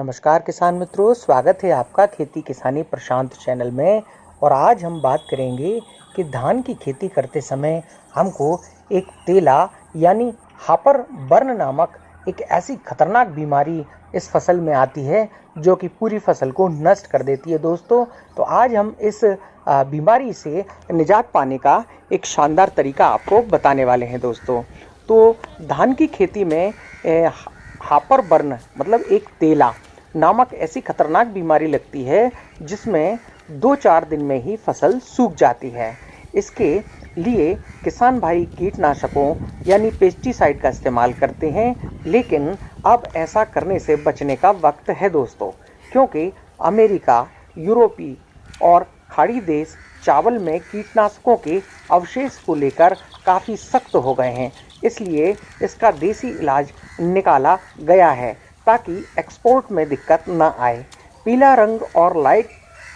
नमस्कार किसान मित्रों, स्वागत है आपका खेती किसानी प्रशांत चैनल में। और आज हम बात करेंगे कि धान की खेती करते समय हमको एक तेला यानी हापर बर्न नामक एक ऐसी खतरनाक बीमारी इस फसल में आती है जो कि पूरी फसल को नष्ट कर देती है दोस्तों। तो आज हम इस बीमारी से निजात पाने का एक शानदार तरीका आपको बताने वाले हैं दोस्तों। तो धान की खेती में हापर बर्न मतलब एक तेला नामक ऐसी खतरनाक बीमारी लगती है जिसमें 2-4 दिन में ही फसल सूख जाती है। इसके लिए किसान भाई कीटनाशकों यानी पेस्टिसाइड का इस्तेमाल करते हैं, लेकिन अब ऐसा करने से बचने का वक्त है दोस्तों, क्योंकि अमेरिका, यूरोपी और खाड़ी देश चावल में कीटनाशकों के अवशेष को लेकर काफ़ी सख्त हो गए हैं। इसलिए इसका देसी इलाज निकाला गया है ताकि एक्सपोर्ट में दिक्कत न आए। पीला रंग और लाइट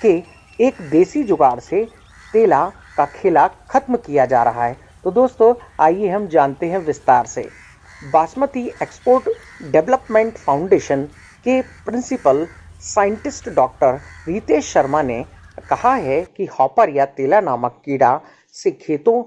के एक देसी जुगाड़ से तेला का खेला खत्म किया जा रहा है। तो दोस्तों आइए हम जानते हैं विस्तार से। बासमती एक्सपोर्ट डेवलपमेंट फाउंडेशन के principal scientist doctor Ritesh Sharma ने कहा है कि हॉपर या तेला नामक कीड़ा से खेतों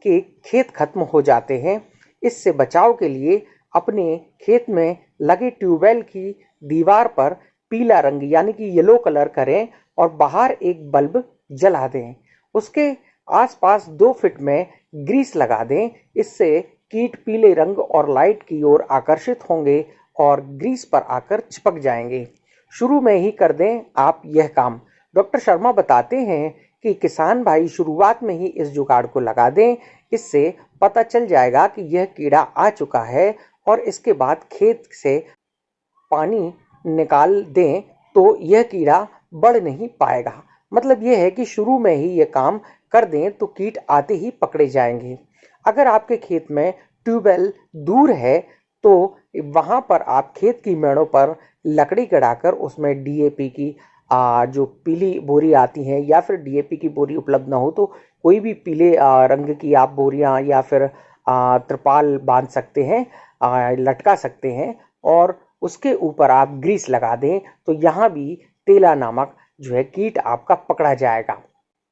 के खेत खत्म हो जाते हैं। इससे बचाव के लिए अपने खेत में लगे ट्यूबवेल की दीवार पर पीला रंग यानी कि येलो कलर करें और बाहर एक बल्ब जला दें। उसके आसपास 2 फीट में ग्रीस लगा दें। इससे कीट पीले रंग और लाइट की ओर आकर्षित होंगे और ग्रीस पर आकर चिपक जाएंगे। शुरू में ही कर दें आप यह काम। डॉक्टर शर्मा बताते हैं कि किसान भाई शुरुआत में ही इस जुगाड़ को लगा दें। इससे पता चल जाएगा कि यह कीड़ा आ चुका है और इसके बाद खेत से पानी निकाल दें तो यह कीड़ा बढ़ नहीं पाएगा। मतलब यह है कि शुरू में ही यह काम कर दें तो कीट आते ही पकड़े जाएंगे। अगर आपके खेत में ट्यूबवेल दूर है तो वहां पर आप खेत की मेड़ों पर लकड़ी गड़ाकर उसमें डीएपी की जो पीली बोरी आती है या फिर डीएपी की बोरी उपलब्ध ना हो तो कोई भी पीले रंग की आप बोरियां या फिर त्रिपाल बांध सकते हैं, लटका सकते हैं और उसके ऊपर आप ग्रीस लगा दें तो यहाँ भी तेला नामक जो है कीट आपका पकड़ा जाएगा।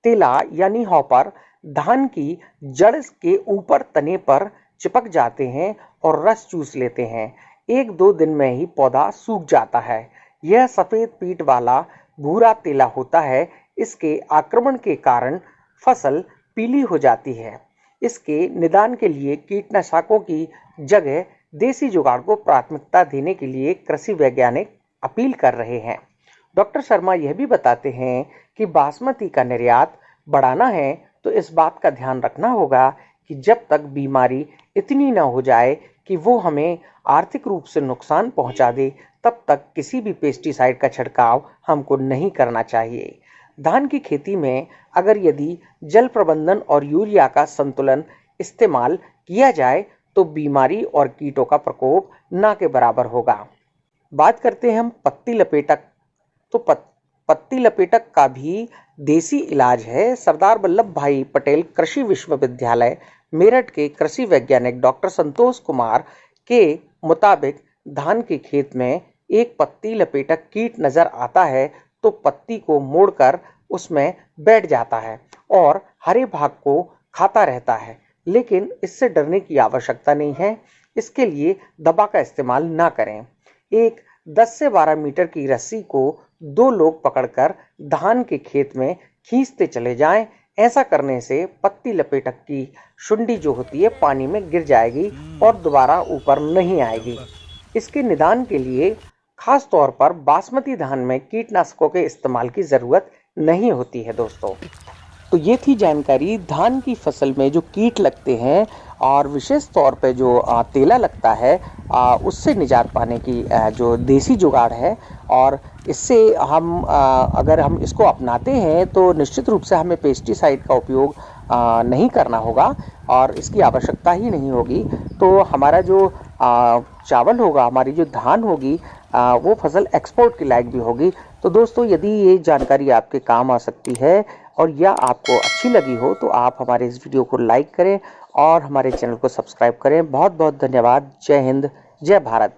तेला यानी हॉपर धान की जड़ के ऊपर तने पर चिपक जाते हैं और रस चूस लेते हैं। 1-2 दिन में ही पौधा सूख जाता है। यह सफेद पीठ वाला भूरा तेला होता है। इसके आक्रमण के कारण फसल पीली हो जाती है। इसके निदान के लिए कीटनाशकों की जगह देसी जुगाड़ को प्राथमिकता देने के लिए कृषि वैज्ञानिक अपील कर रहे हैं। डॉक्टर शर्मा यह भी बताते हैं कि बासमती का निर्यात बढ़ाना है तो इस बात का ध्यान रखना होगा कि जब तक बीमारी इतनी न हो जाए कि वो हमें आर्थिक रूप से नुकसान पहुंचा दे, तब तक किसी भी पेस्टिसाइड का छिड़काव हमको नहीं करना चाहिए। धान की खेती में अगर यदि जल प्रबंधन और यूरिया का संतुलन इस्तेमाल किया जाए तो बीमारी और कीटों का प्रकोप ना के बराबर होगा। बात करते हैं हम पत्ती लपेटक। तो पत्ती लपेटक का भी देसी इलाज है। सरदार वल्लभ भाई पटेल कृषि विश्वविद्यालय मेरठ के कृषि वैज्ञानिक डॉक्टर संतोष कुमार के मुताबिक धान के खेत में एक पत्ती लपेटक कीट नजर आता है तो पत्ती को मोड़कर उसमें बैठ जाता है और हरे भाग को खाता रहता है, लेकिन इससे डरने की आवश्यकता नहीं है। इसके लिए दवा का इस्तेमाल ना करें। एक 10 से 12 मीटर की रस्सी को 2 लोग पकड़कर धान के खेत में खींचते चले जाएं। ऐसा करने से पत्ती लपेटक की शुंडी जो होती है पानी में गिर जाएगी और दोबारा ऊपर नहीं आएगी। इसके निदान के लिए खास तौर पर बासमती धान में कीटनाशकों के इस्तेमाल की जरूरत नहीं होती है दोस्तों। तो ये थी जानकारी धान की फसल में जो कीट लगते हैं और विशेष तौर पे जो तेला लगता है उससे निजात पाने की जो देसी जुगाड़ है। और इससे हम अगर हम इसको अपनाते हैं तो निश्चित रूप से हमें पेस्टिसाइड का उपयोग नहीं करना होगा और इसकी आवश्यकता ही नहीं होगी। तो हमारा जो चावल होगा, हमारी जो धान होगी वो फसल एक्सपोर्ट के लायक भी होगी। तो दोस्तों यदि ये जानकारी आपके काम आ सकती है और या आपको अच्छी लगी हो तो आप हमारे इस वीडियो को लाइक करें और हमारे चैनल को सब्सक्राइब करें। बहुत बहुत धन्यवाद। जय हिंद, जय भारत।